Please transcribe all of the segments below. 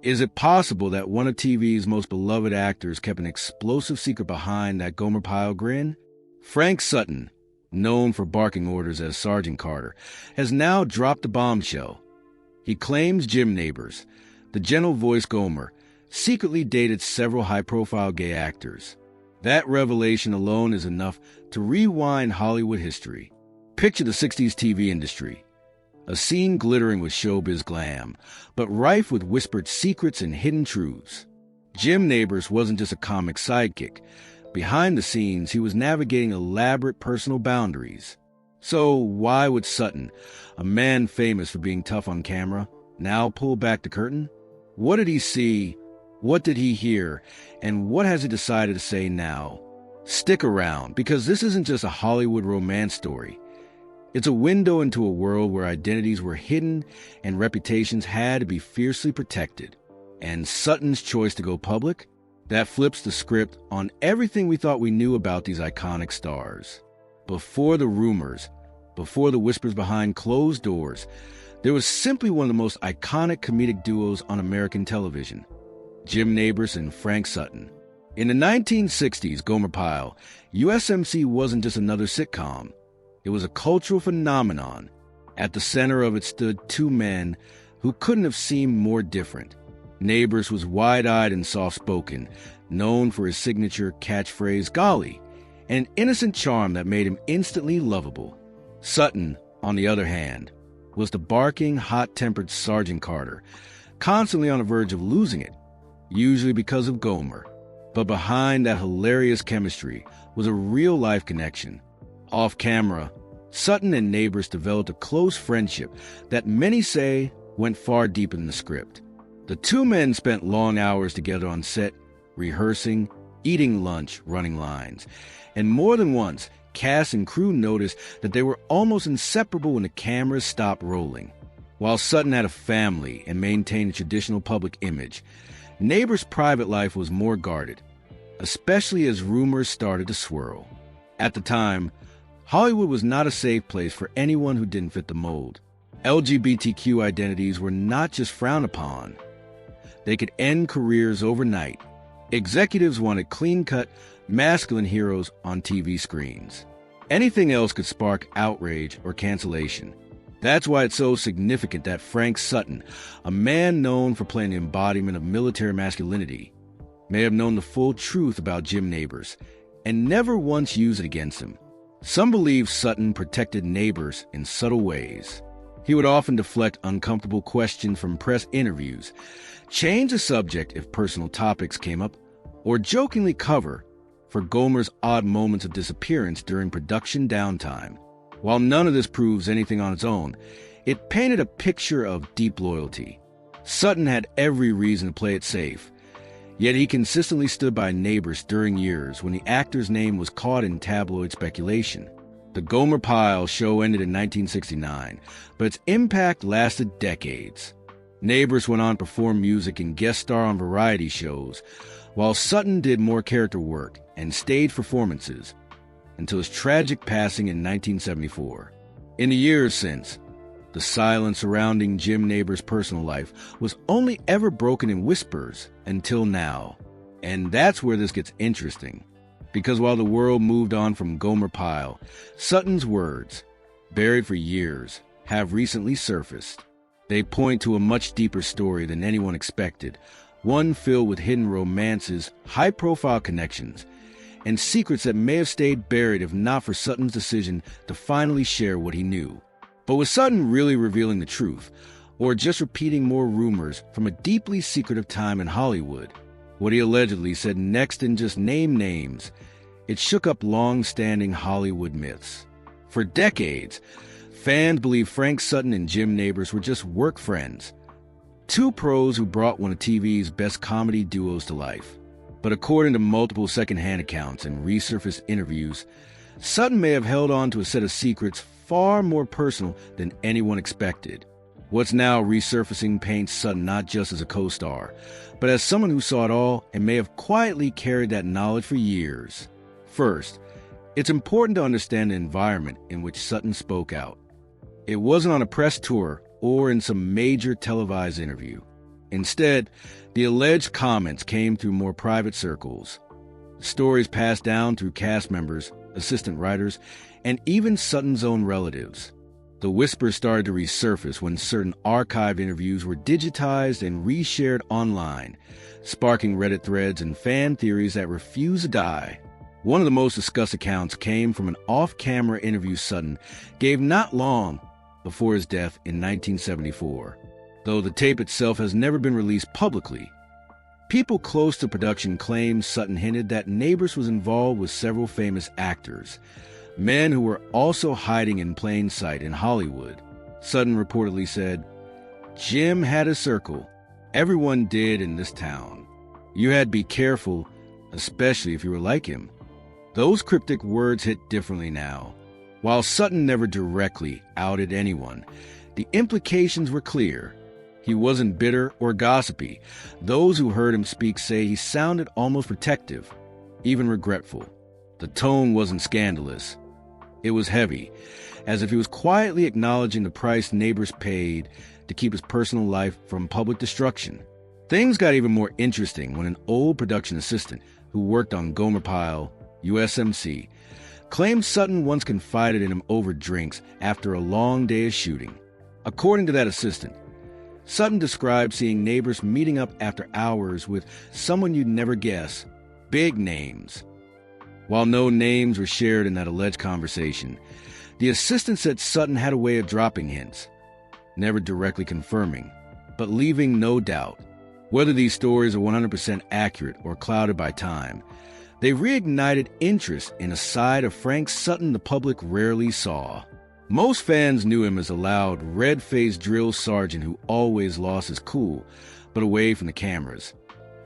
Is it possible that one of TV's most beloved actors kept an explosive secret behind that Gomer Pyle grin? Frank Sutton, known for barking orders as Sergeant Carter, has now dropped a bombshell. He claims Jim Nabors, the gentle-voiced Gomer, secretly dated several high-profile gay actors. That revelation alone is enough to rewind Hollywood history. Picture the 60s TV industry. A scene glittering with showbiz glam, but rife with whispered secrets and hidden truths. Jim Nabors wasn't just a comic sidekick. Behind the scenes, he was navigating elaborate personal boundaries. So why would Sutton, a man famous for being tough on camera, now pull back the curtain? What did he see? What did he hear? And what has he decided to say now? Stick around, because this isn't just a Hollywood romance story. It's a window into a world where identities were hidden and reputations had to be fiercely protected. And Sutton's choice to go public? That flips the script on everything we thought we knew about these iconic stars. Before the rumors, before the whispers behind closed doors, there was simply one of the most iconic comedic duos on American television, Jim Nabors and Frank Sutton. In the 1960s, Gomer Pyle, USMC wasn't just another sitcom. It was a cultural phenomenon. At the center of it stood two men who couldn't have seemed more different. Nabors was wide-eyed and soft-spoken, known for his signature catchphrase, golly, and an innocent charm that made him instantly lovable. Sutton, on the other hand, was the barking, hot-tempered Sergeant Carter, constantly on the verge of losing it, usually because of Gomer. But behind that hilarious chemistry was a real-life connection. Off-camera, Sutton and Nabors developed a close friendship that many say went far deeper than the script. The two men spent long hours together on set, rehearsing, eating lunch, running lines. And more than once, cast and crew noticed that they were almost inseparable when the cameras stopped rolling. While Sutton had a family and maintained a traditional public image, Nabors' private life was more guarded, especially as rumors started to swirl. At the time, Hollywood was not a safe place for anyone who didn't fit the mold. LGBTQ identities were not just frowned upon. They could end careers overnight. Executives wanted clean-cut, masculine heroes on TV screens. Anything else could spark outrage or cancellation. That's why it's so significant that Frank Sutton, a man known for playing the embodiment of military masculinity, may have known the full truth about Jim Nabors and never once used it against him. Some believe Sutton protected Nabors in subtle ways. He would often deflect uncomfortable questions from press interviews, change the subject if personal topics came up, or jokingly cover for Gomer's odd moments of disappearance during production downtime. While none of this proves anything on its own, it painted a picture of deep loyalty. Sutton had every reason to play it safe, yet he consistently stood by Nabors during years when the actor's name was caught in tabloid speculation. The Gomer Pyle show ended in 1969, but its impact lasted decades. Nabors went on to perform music and guest star on variety shows, while Sutton did more character work and stage performances, until his tragic passing in 1974. In the years since, the silence surrounding Jim Nabors' personal life was only ever broken in whispers until now. And that's where this gets interesting. Because while the world moved on from Gomer Pyle, Sutton's words, buried for years, have recently surfaced. They point to a much deeper story than anyone expected, one filled with hidden romances, high-profile connections, and secrets that may have stayed buried if not for Sutton's decision to finally share what he knew. But was Sutton really revealing the truth, or just repeating more rumors from a deeply secretive time in Hollywood? What he allegedly said next didn't just name names. It shook up long-standing Hollywood myths. For decades, fans believed Frank Sutton and Jim Nabors were just work friends, two pros who brought one of TV's best comedy duos to life. But according to multiple secondhand accounts and resurfaced interviews, Sutton may have held on to a set of secrets far more personal than anyone expected. What's now resurfacing paints Sutton not just as a co-star, but as someone who saw it all and may have quietly carried that knowledge for years. First, it's important to understand the environment in which Sutton spoke out. It wasn't on a press tour or in some major televised interview. Instead, the alleged comments came through more private circles. Stories passed down through cast members, assistant writers, and even Sutton's own relatives. The whispers started to resurface when certain archived interviews were digitized and reshared online, sparking Reddit threads and fan theories that refuse to die. One of the most discussed accounts came from an off-camera interview Sutton gave not long before his death in 1974. Though the tape itself has never been released publicly, people close to production claim Sutton hinted that Nabors was involved with several famous actors, men who were also hiding in plain sight in Hollywood. Sutton reportedly said, "Jim had a circle. Everyone did in this town. You had to be careful, especially if you were like him." Those cryptic words hit differently now. While Sutton never directly outed anyone, the implications were clear. He wasn't bitter or gossipy. Those who heard him speak say he sounded almost protective, even regretful. The tone wasn't scandalous. It was heavy, as if he was quietly acknowledging the price Nabors paid to keep his personal life from public destruction. Things got even more interesting when an old production assistant who worked on Gomer Pyle, USMC, claimed Sutton once confided in him over drinks after a long day of shooting. According to that assistant, Sutton described seeing Nabors meeting up after hours with someone you'd never guess, big names. While no names were shared in that alleged conversation, the assistant said Sutton had a way of dropping hints, never directly confirming, but leaving no doubt. Whether these stories are 100% accurate or clouded by time, they reignited interest in a side of Frank Sutton the public rarely saw. Most fans knew him as a loud, red-faced drill sergeant who always lost his cool, but away from the cameras.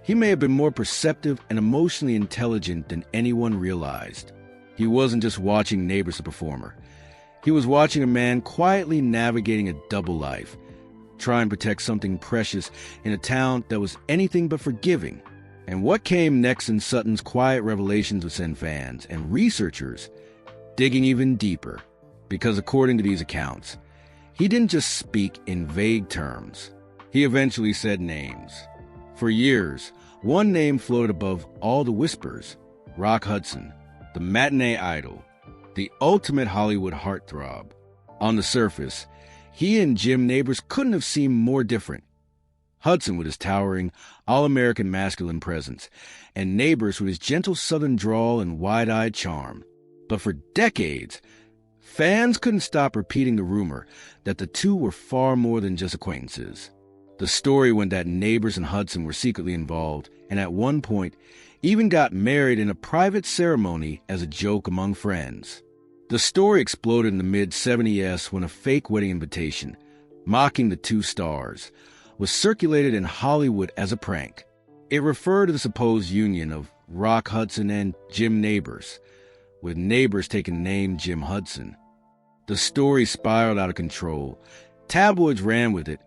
He may have been more perceptive and emotionally intelligent than anyone realized. He wasn't just watching Nabors the performer. He was watching a man quietly navigating a double life, trying to protect something precious in a town that was anything but forgiving. And what came next in Sutton's quiet revelations would send fans and researchers digging even deeper. Because according to these accounts, he didn't just speak in vague terms. He eventually said names. For years, one name floated above all the whispers: Rock Hudson, the matinee idol, the ultimate Hollywood heartthrob. On the surface, he and Jim Nabors couldn't have seemed more different. Hudson with his towering, all-American masculine presence, and Nabors with his gentle southern drawl and wide-eyed charm. But for decades, fans couldn't stop repeating the rumor that the two were far more than just acquaintances. The story went that Nabors and Hudson were secretly involved, and at one point even got married in a private ceremony as a joke among friends. The story exploded in the mid-70s when a fake wedding invitation, mocking the two stars, was circulated in Hollywood as a prank. It referred to the supposed union of Rock Hudson and Jim Nabors, with Nabors taking the name Jim Hudson. The story spiraled out of control. Tabloids ran with it,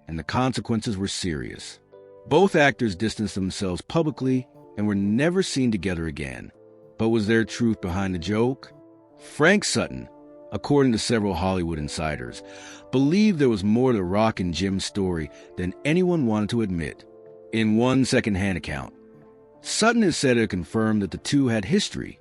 and the consequences were serious. Both actors distanced themselves publicly and were never seen together again. But was there truth behind the joke? Frank Sutton, according to several Hollywood insiders, believed there was more to Rock and Jim's story than anyone wanted to admit. In one second-hand account, Sutton is said to have confirmed that the two had history,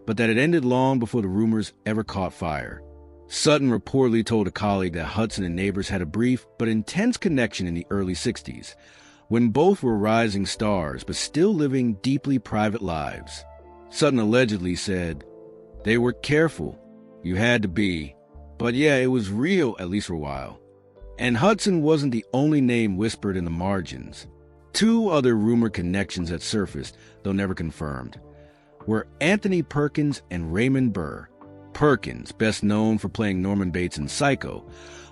but that it ended long before the rumors ever caught fire. Sutton reportedly told a colleague that Hudson and Nabors had a brief but intense connection in the early 60s, when both were rising stars but still living deeply private lives. Sutton allegedly said, "They were careful. You had to be. But yeah, it was real, at least for a while." And Hudson wasn't the only name whispered in the margins. Two other rumored connections that surfaced, though never confirmed, were Anthony Perkins and Raymond Burr. Perkins, best known for playing Norman Bates in Psycho,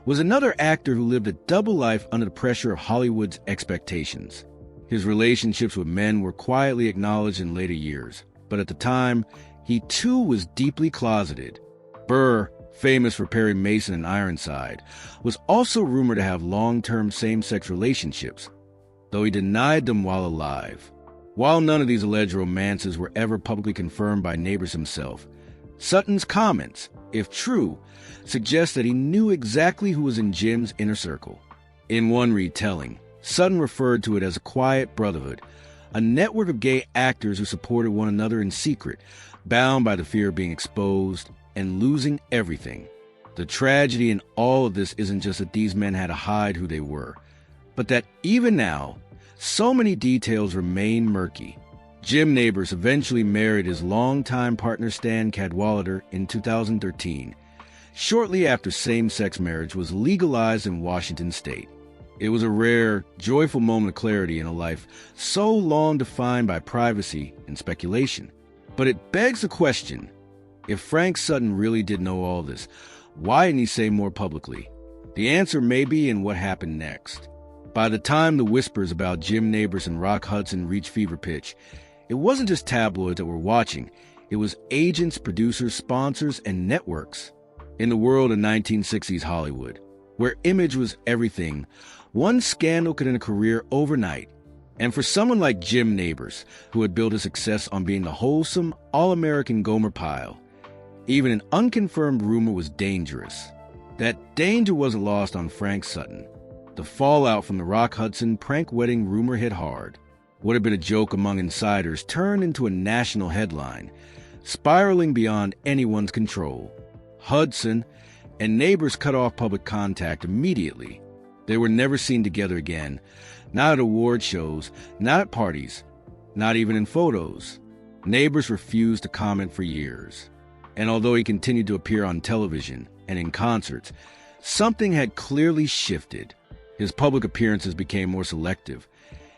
was another actor who lived a double life under the pressure of Hollywood's expectations. His relationships with men were quietly acknowledged in later years, but at the time, he too was deeply closeted. Burr, famous for Perry Mason and Ironside, was also rumored to have long-term same-sex relationships, though he denied them while alive. While none of these alleged romances were ever publicly confirmed by Nabors himself, Sutton's comments, if true, suggest that he knew exactly who was in Jim's inner circle. In one retelling, Sutton referred to it as a quiet brotherhood, a network of gay actors who supported one another in secret, bound by the fear of being exposed and losing everything. The tragedy in all of this isn't just that these men had to hide who they were, but that even now, so many details remain murky. Jim Nabors eventually married his longtime partner Stan Cadwallader in 2013, shortly after same-sex marriage was legalized in Washington state. It was a rare, joyful moment of clarity in a life so long defined by privacy and speculation. But it begs the question, if Frank Sutton really did know all this, why didn't he say more publicly? The answer may be in what happened next. By the time the whispers about Jim Nabors and Rock Hudson reached fever pitch, it wasn't just tabloids that were watching. It was agents, producers, sponsors, and networks. In the world of 1960s Hollywood, where image was everything, one scandal could end a career overnight. And for someone like Jim Nabors, who had built his success on being the wholesome, all-American Gomer Pyle, even an unconfirmed rumor was dangerous. That danger wasn't lost on Frank Sutton. The fallout from the Rock Hudson prank wedding rumor hit hard. What had been a joke among insiders turned into a national headline, spiraling beyond anyone's control. Hudson and Nabors cut off public contact immediately. They were never seen together again, not at award shows, not at parties, not even in photos. Nabors refused to comment for years. And although he continued to appear on television and in concerts, something had clearly shifted. His public appearances became more selective,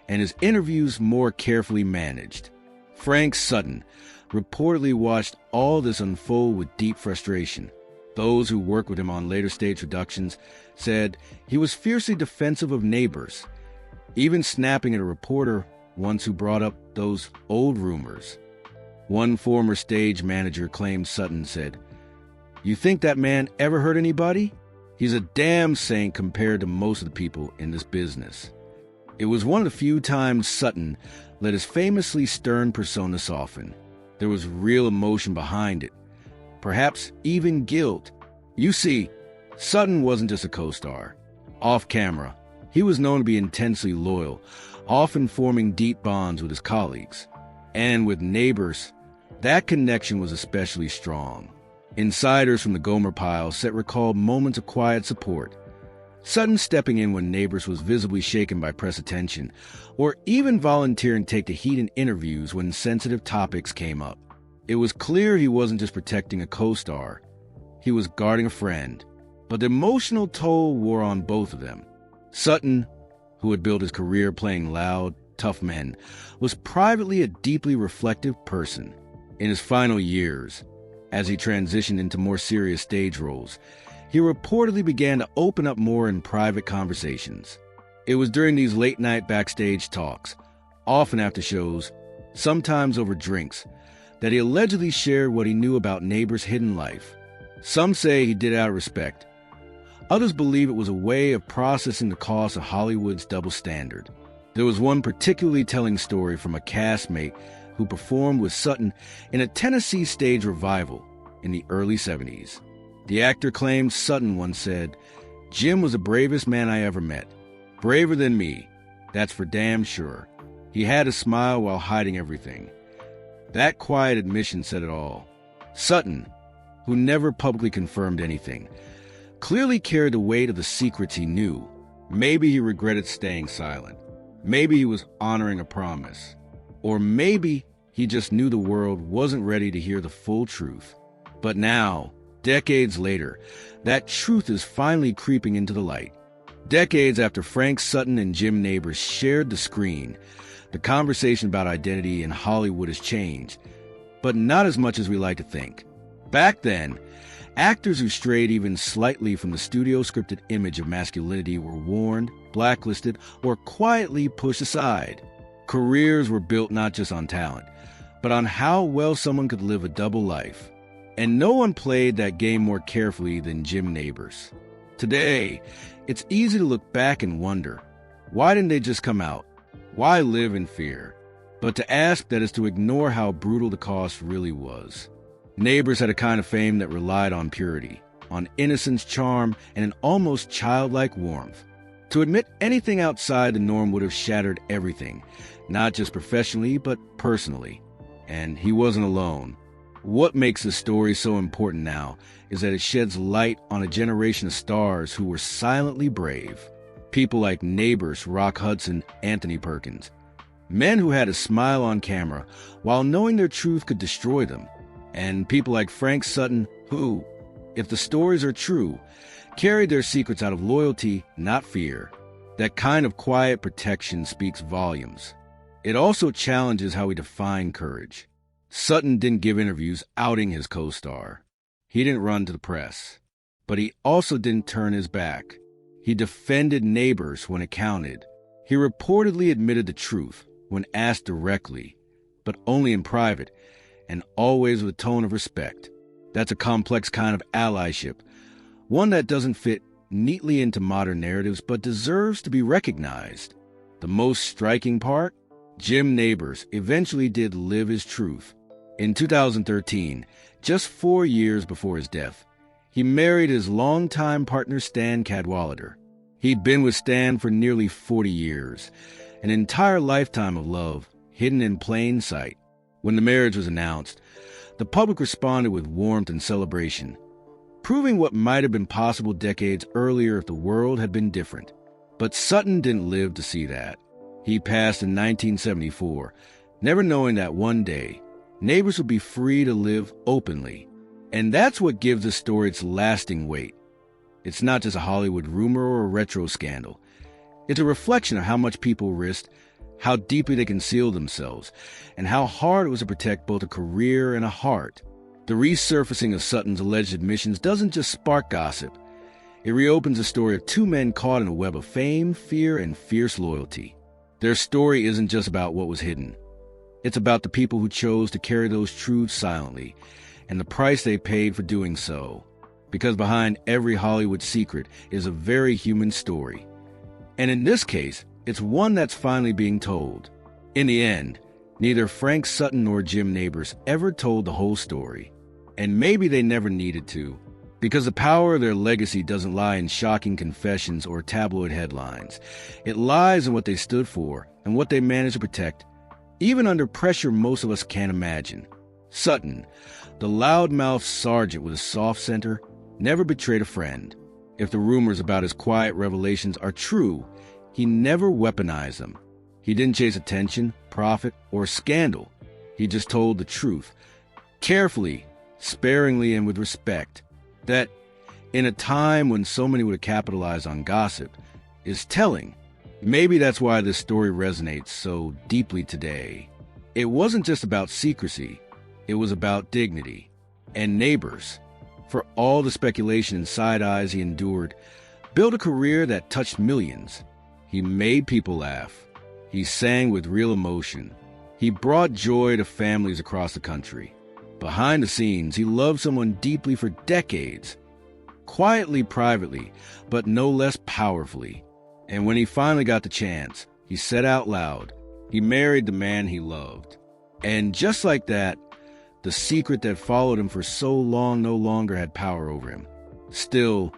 and his interviews more carefully managed. Frank Sutton reportedly watched all this unfold with deep frustration. Those who worked with him on later stage productions said he was fiercely defensive of Nabors, even snapping at a reporter once who brought up those old rumors. One former stage manager claimed Sutton said, "You think that man ever hurt anybody? He's a damn saint compared to most of the people in this business." It was one of the few times Sutton let his famously stern persona soften. There was real emotion behind it, perhaps even guilt. You see, Sutton wasn't just a co-star. Off camera, he was known to be intensely loyal, often forming deep bonds with his colleagues. And with Nabors, that connection was especially strong. Insiders from the Gomer Pyle set recalled moments of quiet support. Sutton stepping in when Nabors was visibly shaken by press attention, or even volunteering to take the heat in interviews when sensitive topics came up. It was clear he wasn't just protecting a co-star. He was guarding a friend. But the emotional toll wore on both of them. Sutton, who had built his career playing loud, tough men, was privately a deeply reflective person. In his final years, as he transitioned into more serious stage roles, he reportedly began to open up more in private conversations. It was during these late-night backstage talks, often after shows, sometimes over drinks, that he allegedly shared what he knew about Nabors' hidden life. Some say he did it out of respect. Others believe it was a way of processing the cost of Hollywood's double standard. There was one particularly telling story from a castmate who performed with Sutton in a Tennessee stage revival in the early 70s. The actor claimed Sutton once said, "Jim was the bravest man I ever met. Braver than me, that's for damn sure. He had a smile while hiding everything." That quiet admission said it all. Sutton, who never publicly confirmed anything, clearly carried the weight of the secrets he knew. Maybe he regretted staying silent. Maybe he was honoring a promise. Or maybe he just knew the world wasn't ready to hear the full truth. But now, decades later, that truth is finally creeping into the light. Decades after Frank Sutton and Jim Nabors shared the screen, the conversation about identity in Hollywood has changed, but not as much as we like to think. Back then, actors who strayed even slightly from the studio-scripted image of masculinity were warned, blacklisted, or quietly pushed aside. Careers were built not just on talent, but on how well someone could live a double life. And no one played that game more carefully than Jim Nabors. Today, it's easy to look back and wonder, why didn't they just come out? Why live in fear? But to ask that is to ignore how brutal the cost really was. Nabors had a kind of fame that relied on purity, on innocence, charm, and an almost childlike warmth. To admit anything outside the norm would have shattered everything, not just professionally, but personally. And he wasn't alone. What makes this story so important now is that it sheds light on a generation of stars who were silently brave. People like Nabors, Rock Hudson, Anthony Perkins. Men who had a smile on camera while knowing their truth could destroy them. And people like Frank Sutton who, if the stories are true, carried their secrets out of loyalty, not fear. That kind of quiet protection speaks volumes. It also challenges how we define courage. Sutton didn't give interviews outing his co-star. He didn't run to the press. But he also didn't turn his back. He defended Nabors when it counted. He reportedly admitted the truth when asked directly, but only in private, and always with a tone of respect. That's a complex kind of allyship, one that doesn't fit neatly into modern narratives but deserves to be recognized. The most striking part? Jim Nabors eventually did live his truth. In 2013, just 4 years before his death, he married his longtime partner Stan Cadwallader. He'd been with Stan for nearly 40 years, an entire lifetime of love, hidden in plain sight. When the marriage was announced, the public responded with warmth and celebration, proving what might have been possible decades earlier if the world had been different. But Sutton didn't live to see that. He passed in 1974, never knowing that one day, Nabors would be free to live openly. And that's what gives this story its lasting weight. It's not just a Hollywood rumor or a retro scandal. It's a reflection of how much people risked, how deeply they concealed themselves, and how hard it was to protect both a career and a heart. The resurfacing of Sutton's alleged admissions doesn't just spark gossip. It reopens the story of two men caught in a web of fame, fear, and fierce loyalty. Their story isn't just about what was hidden. It's about the people who chose to carry those truths silently, and the price they paid for doing so. Because behind every Hollywood secret is a very human story. And in this case, it's one that's finally being told. In the end, neither Frank Sutton nor Jim Nabors ever told the whole story. And maybe they never needed to, because the power of their legacy doesn't lie in shocking confessions or tabloid headlines. It lies in what they stood for and what they managed to protect, even under pressure most of us can't imagine. Sutton, the loudmouth sergeant with a soft center, never betrayed a friend. If the rumors about his quiet revelations are true, he never weaponized them. He didn't chase attention, profit, or scandal. He just told the truth, carefully, sparingly, and with respect. That, in a time when so many would have capitalized on gossip, is telling. Maybe that's why this story resonates so deeply today. It wasn't just about secrecy. It was about dignity. And Nabors, for all the speculation and side eyes he endured, built a career that touched millions. He made people laugh. He sang with real emotion. He brought joy to families across the country. Behind the scenes, he loved someone deeply for decades. Quietly, privately, but no less powerfully. And when he finally got the chance, he said out loud, he married the man he loved. And just like that, the secret that followed him for so long no longer had power over him. Still,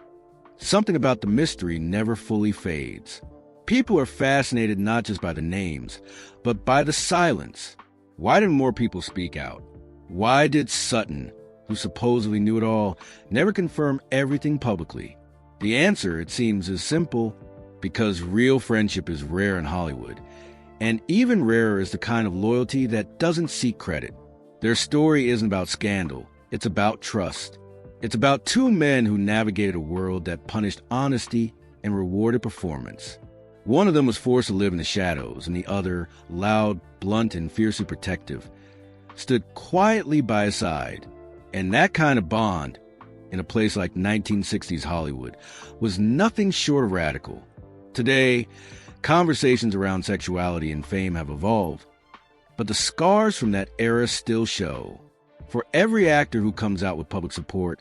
something about the mystery never fully fades. People are fascinated not just by the names, but by the silence. Why didn't more people speak out? Why did Sutton, who supposedly knew it all, never confirm everything publicly? The answer, it seems, is simple: because real friendship is rare in Hollywood. And even rarer is the kind of loyalty that doesn't seek credit. Their story isn't about scandal. It's about trust. It's about two men who navigated a world that punished honesty and rewarded performance. One of them was forced to live in the shadows, and the other, loud, blunt, and fiercely protective, stood quietly by his side. And that kind of bond, in a place like 1960s Hollywood, was nothing short of radical. Today, conversations around sexuality and fame have evolved, but the scars from that era still show. For every actor who comes out with public support,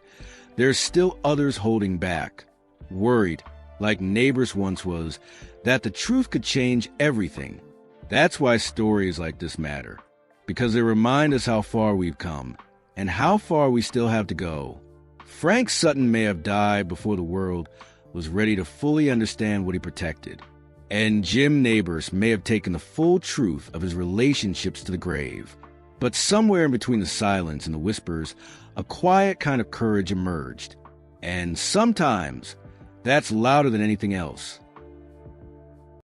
there's still others holding back, worried, like Nabors once was, that the truth could change everything. That's why stories like this matter, because they remind us how far we've come and how far we still have to go. Frank Sutton may have died before the world was ready to fully understand what he protected. And Jim Nabors may have taken the full truth of his relationships to the grave. But somewhere in between the silence and the whispers, a quiet kind of courage emerged. And sometimes, that's louder than anything else.